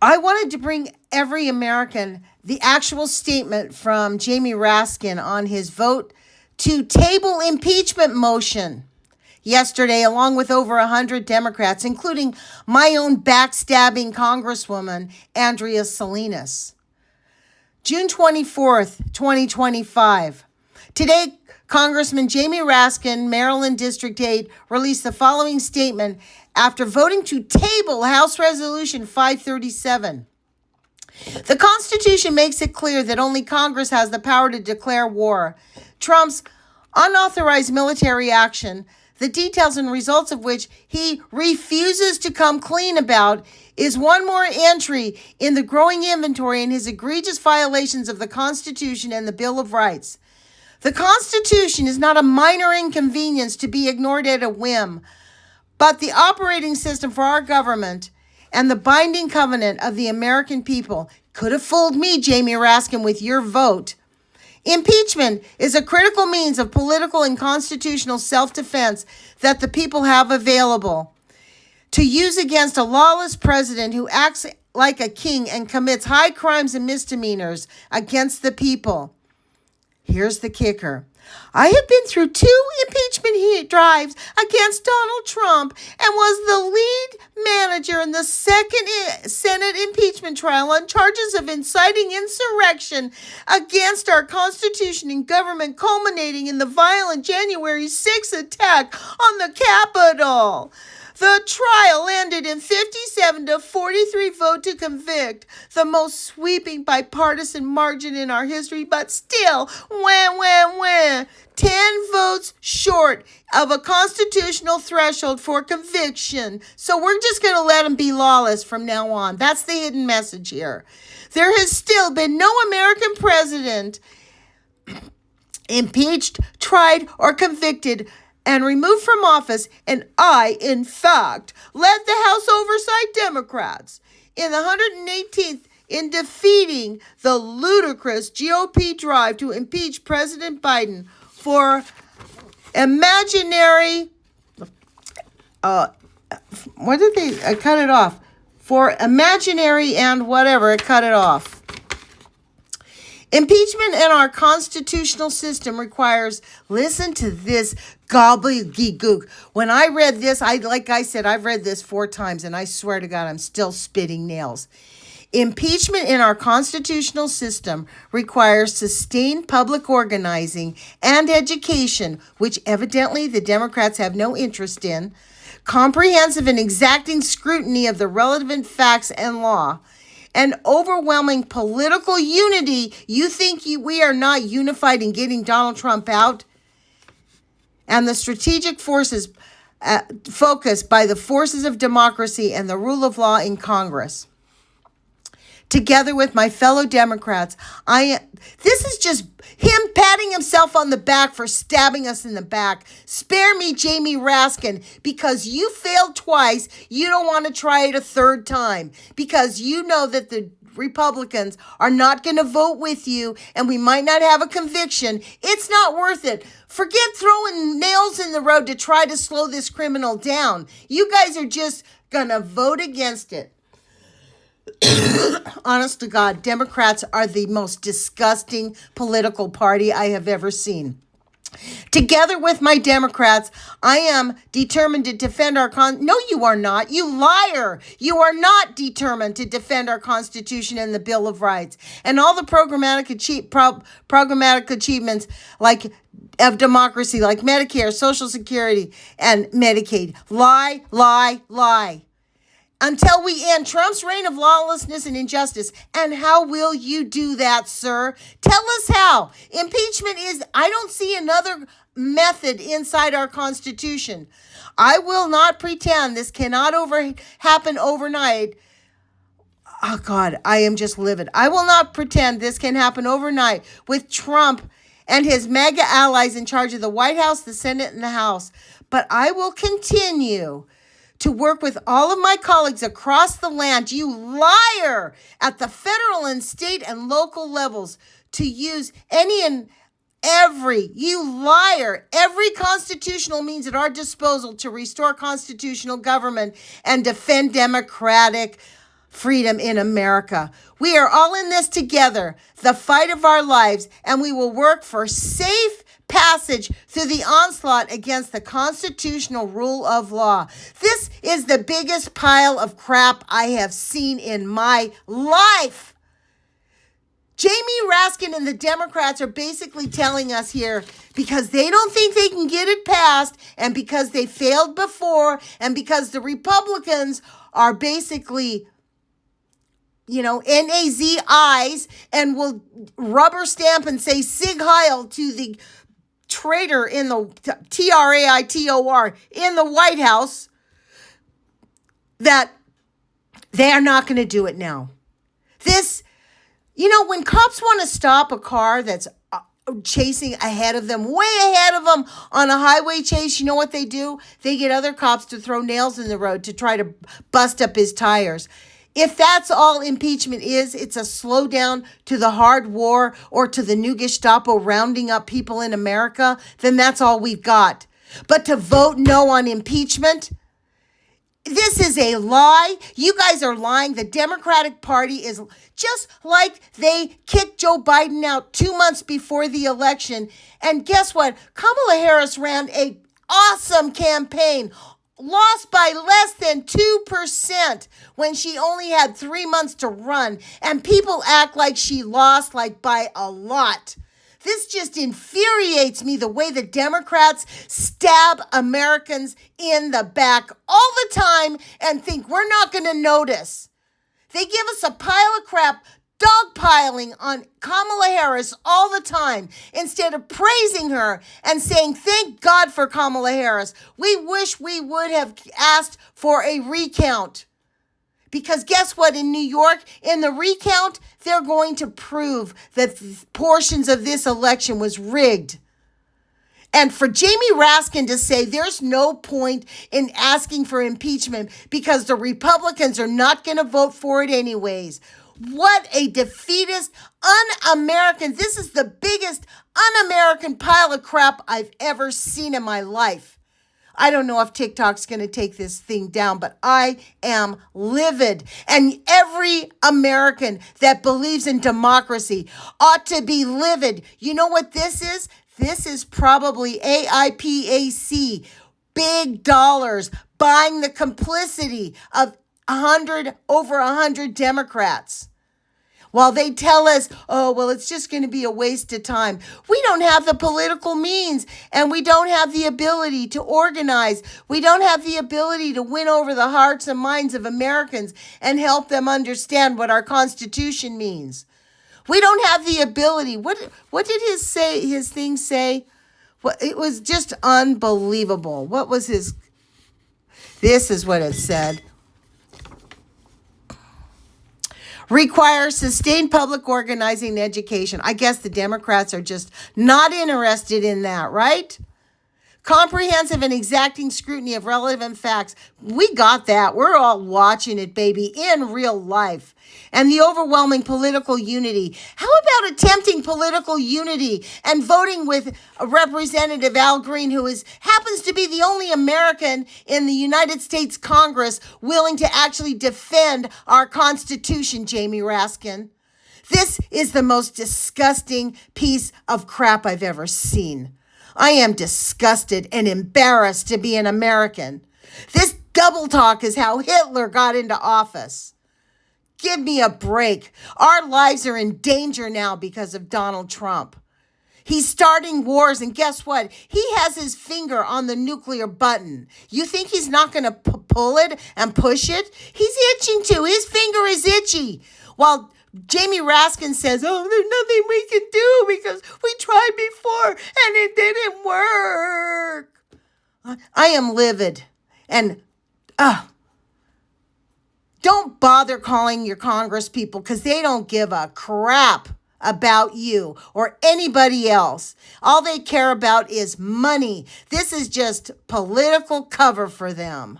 I wanted to bring every American the actual statement from Jamie Raskin on his vote to table impeachment motion yesterday, along with over 100 Democrats, including my own backstabbing Congresswoman, Andrea Salinas. June 24th, 2025. Today, Congressman Jamie Raskin, Maryland District 8, released the following statement after voting to table House Resolution 537. The Constitution makes it clear that only Congress has the power to declare war. Trump's unauthorized military action, the details and results of which he refuses to come clean about, is one more entry in the growing inventory in his egregious violations of the Constitution and the Bill of Rights. The Constitution is not a minor inconvenience to be ignored at a whim, but the operating system for our government and the binding covenant of the American people. Could have fooled me, Jamie Raskin, with your vote. Impeachment is a critical means of political and constitutional self-defense that the people have available to use against a lawless president who acts like a king and commits high crimes and misdemeanors against the people. Here's the kicker. I have been through 2 impeachment drives against Donald Trump and was the lead manager in the second Senate impeachment trial on charges of inciting insurrection against our Constitution and government, culminating in the violent January 6th attack on the Capitol. The trial ended in 57-43 vote to convict, the most sweeping bipartisan margin in our history, but still, 10 votes short of a constitutional threshold for conviction. So we're just going to let him be lawless from now on. That's the hidden message here. There has still been no American president impeached, tried, or convicted and removed from office, and I, in fact, led the House Oversight Democrats in the 118th in defeating the ludicrous GOP drive to impeach President Biden for imaginary, what did they, cut it off, for imaginary and whatever, it cut it off. Impeachment in our constitutional system requires, listen to this gobbledygook. When I read this, like I said, I've read this 4 times, and I swear to God, I'm still spitting nails. Impeachment in our constitutional system requires sustained public organizing and education, which evidently the Democrats have no interest in, comprehensive and exacting scrutiny of the relevant facts and law, and overwhelming political unity. You think we are not unified in getting Donald Trump out? And the strategic forces focused by the forces of democracy and the rule of law in Congress. Together with my fellow Democrats, this is just him patting himself on the back for stabbing us in the back. Spare me, Jamie Raskin, because you failed twice. You don't want to try it a 3rd time because you know that the Republicans are not going to vote with you and we might not have a conviction. It's not worth it. Forget throwing nails in the road to try to slow this criminal down. You guys are just going to vote against it. Honest to God, Democrats are the most disgusting political party I have ever seen. Together with my Democrats, I am determined to defend our No, you are not. You liar. You are not determined to defend our Constitution and the Bill of Rights and all the programmatic achievements of democracy, like Medicare, Social Security, and Medicaid. Lie, lie, lie. Until we end Trump's reign of lawlessness and injustice. And how will you do that, sir? Tell us how. Impeachment I don't see another method inside our Constitution. I will not pretend this cannot happen overnight. Oh, God, I am just livid. I will not pretend this can happen overnight with Trump and his MAGA allies in charge of the White House, the Senate, and the House. But I will continue to work with all of my colleagues across the land, you liar, at the federal and state and local levels, to use every constitutional means at our disposal to restore constitutional government and defend democratic freedom in America. We are all in this together, the fight of our lives, and we will work for safe passage through the onslaught against the constitutional rule of law. This is the biggest pile of crap I have seen in my life. Jamie Raskin and the Democrats are basically telling us here, because they don't think they can get it passed, and because they failed before, and because the Republicans are basically, NAZIs, and will rubber stamp and say Sig Heil to the traitor in the TRAITOR in the White House, that they are not going to do it now. When cops want to stop a car that's chasing ahead of them, way ahead of them on a highway chase, you know what they do? They get other cops to throw nails in the road to try to bust up his tires. If that's all impeachment is, it's a slowdown to the hard war or to the new Gestapo rounding up people in America, then that's all we've got. But to vote no on impeachment, this is a lie. You guys are lying. The Democratic Party is just like they kicked Joe Biden out 2 months before the election. And guess what? Kamala Harris ran an awesome campaign, lost by less than 2% when she only had 3 months to run. And people act like she lost by a lot. This just infuriates me, the way the Democrats stab Americans in the back all the time and think we're not going to notice. They give us a pile of crap, dogpiling on Kamala Harris all the time instead of praising her and saying, thank God for Kamala Harris. We wish we would have asked for a recount. Because guess what? In New York, in the recount, they're going to prove that portions of this election was rigged. And for Jamie Raskin to say there's no point in asking for impeachment because the Republicans are not going to vote for it anyways. What a defeatist, un-American. This is the biggest un-American pile of crap I've ever seen in my life. I don't know if TikTok's going to take this thing down, but I am livid. And every American that believes in democracy ought to be livid. You know what this is? This is probably AIPAC, big dollars, buying the complicity of over 100 Democrats. While they tell us, it's just going to be a waste of time. We don't have the political means, and we don't have the ability to organize. We don't have the ability to win over the hearts and minds of Americans and help them understand what our Constitution means. We don't have the ability. What did his thing say? It was just unbelievable. What was his? This is what it said. Requires sustained public organizing and education. I guess the Democrats are just not interested in that, right? Comprehensive and exacting scrutiny of relevant facts. We got that. We're all watching it, baby, in real life. And the overwhelming political unity. How about attempting political unity and voting with Representative Al Green, who happens to be the only American in the United States Congress willing to actually defend our Constitution, Jamie Raskin? This is the most disgusting piece of crap I've ever seen. I am disgusted and embarrassed to be an American. This double talk is how Hitler got into office. Give me a break. Our lives are in danger now because of Donald Trump. He's starting wars, and guess what? He has his finger on the nuclear button. You think he's not going to pull it and push it? He's itching to. His finger is itchy. While Jamie Raskin says, there's nothing we can do because we tried before and it didn't work. I am livid. And don't bother calling your Congress people because they don't give a crap about you or anybody else. All they care about is money. This is just political cover for them.